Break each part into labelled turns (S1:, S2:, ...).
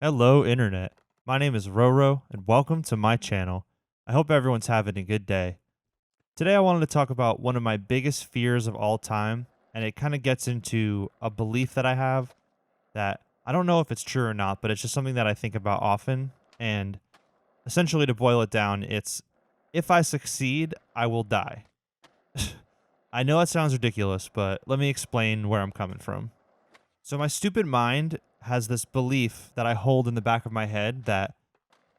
S1: Hello, Internet. My name is Roro, and welcome to my channel. I hope everyone's having a good day. Today, I wanted to talk about one of my biggest fears of all time, and it kind of gets into a belief that I have that I don't know if it's true or not, but it's just something that I think about often. And essentially, to boil it down, it's if I succeed, I will die. I know that sounds ridiculous, but let me explain where I'm coming from. So, my stupid mind has this belief that I hold in the back of my head that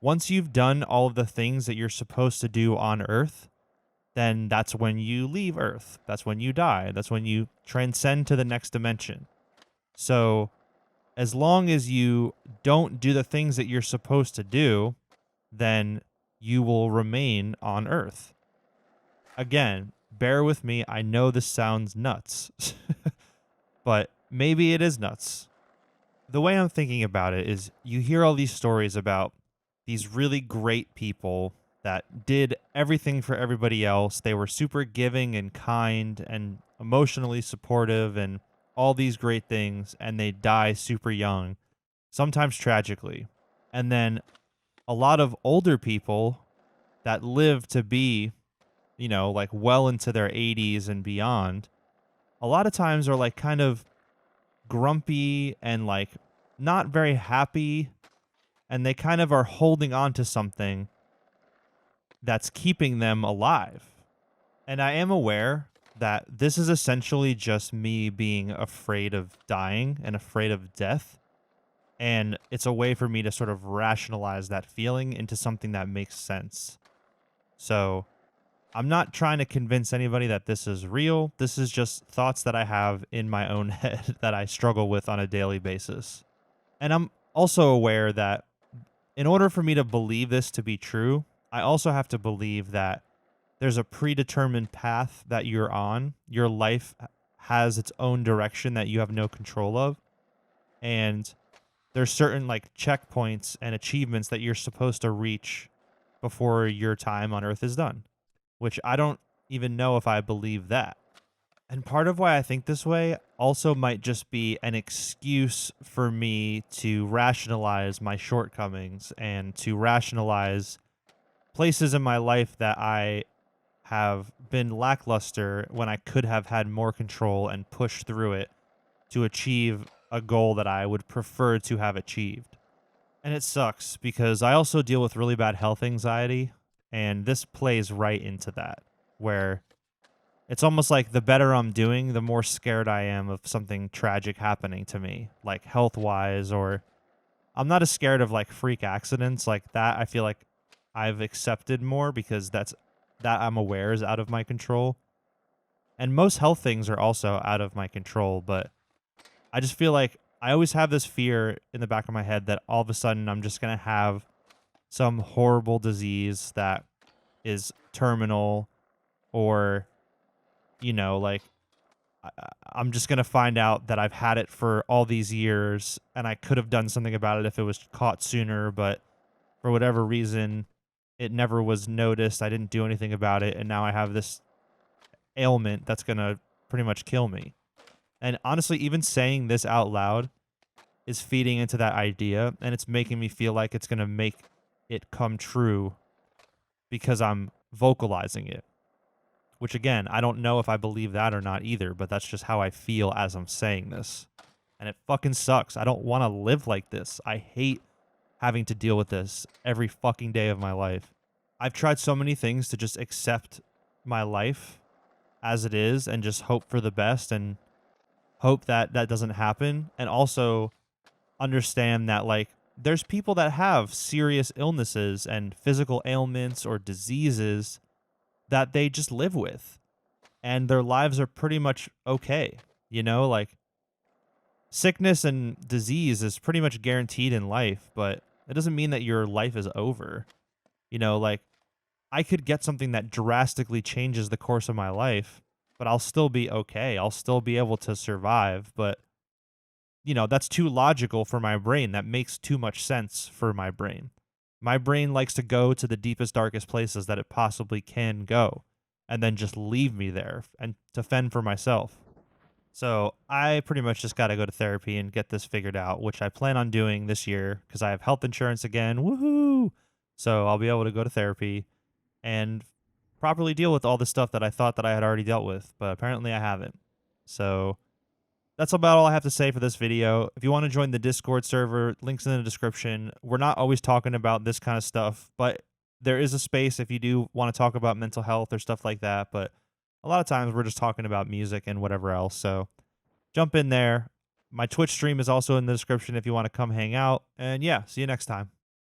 S1: once you've done all of the things that you're supposed to do on Earth, then that's when you leave Earth. That's when you die. That's when you transcend to the next dimension. So, as long as you don't do the things that you're supposed to do, then you will remain on Earth. Again, bear with me. I know this sounds nuts, but maybe it is nuts. The way I'm thinking about it is you hear all these stories about these really great people that did everything for everybody else. They were super giving and kind and emotionally supportive and all these great things, and they die super young, sometimes tragically. And then a lot of older people that live to be, like well into their 80s and beyond, a lot of times are like kind of grumpy and like not very happy, and they kind of are holding on to something that's keeping them alive. And I am aware that this is essentially just me being afraid of dying and afraid of death. And it's a way for me to sort of rationalize that feeling into something that makes sense. So I'm not trying to convince anybody that this is real. This is just thoughts that I have in my own head that I struggle with on a daily basis. And I'm also aware that in order for me to believe this to be true, I also have to believe that there's a predetermined path that you're on. Your life has its own direction that you have no control of. And there's certain like checkpoints and achievements that you're supposed to reach before your time on Earth is done, which I don't even know if I believe that. And part of why I think this way also might just be an excuse for me to rationalize my shortcomings and to rationalize places in my life that I have been lackluster when I could have had more control and pushed through it to achieve a goal that I would prefer to have achieved. And it sucks because I also deal with really bad health anxiety, and this plays right into that, where it's almost like the better I'm doing, the more scared I am of something tragic happening to me, like health wise, or I'm not as scared of like freak accidents like that. I feel like I've accepted more because that I'm aware is out of my control. And most health things are also out of my control, but I just feel like I always have this fear in the back of my head that all of a sudden I'm just going to have some horrible disease that is terminal, or like I'm just going to find out that I've had it for all these years and I could have done something about it if it was caught sooner, but for whatever reason, it never was noticed. I didn't do anything about it. And now I have this ailment that's going to pretty much kill me. And honestly, even saying this out loud is feeding into that idea. And it's making me feel like it's going to make it come true because I'm vocalizing it. Which again, I don't know if I believe that or not either, but that's just how I feel as I'm saying this. And it fucking sucks. I don't want to live like this. I hate having to deal with this every fucking day of my life. I've tried so many things to just accept my life as it is and just hope for the best and hope that that doesn't happen. And also understand that like there's people that have serious illnesses and physical ailments or diseases that they just live with, and their lives are pretty much okay. Like sickness and disease is pretty much guaranteed in life, but it doesn't mean that your life is over. Like I could get something that drastically changes the course of my life, but I'll still be okay. I'll still be able to survive, but that's too logical for my brain. That makes too much sense for my brain. My brain likes to go to the deepest, darkest places that it possibly can go and then just leave me there and to fend for myself. So I pretty much just got to go to therapy and get this figured out, which I plan on doing this year because I have health insurance again. Woohoo! So I'll be able to go to therapy and properly deal with all the stuff that I thought that I had already dealt with, but apparently I haven't. So that's about all I have to say for this video. If you want to join the Discord server, links in the description. We're not always talking about this kind of stuff, but there is a space if you do want to talk about mental health or stuff like that. But a lot of times we're just talking about music and whatever else. So jump in there. My Twitch stream is also in the description if you want to come hang out. And yeah, see you next time.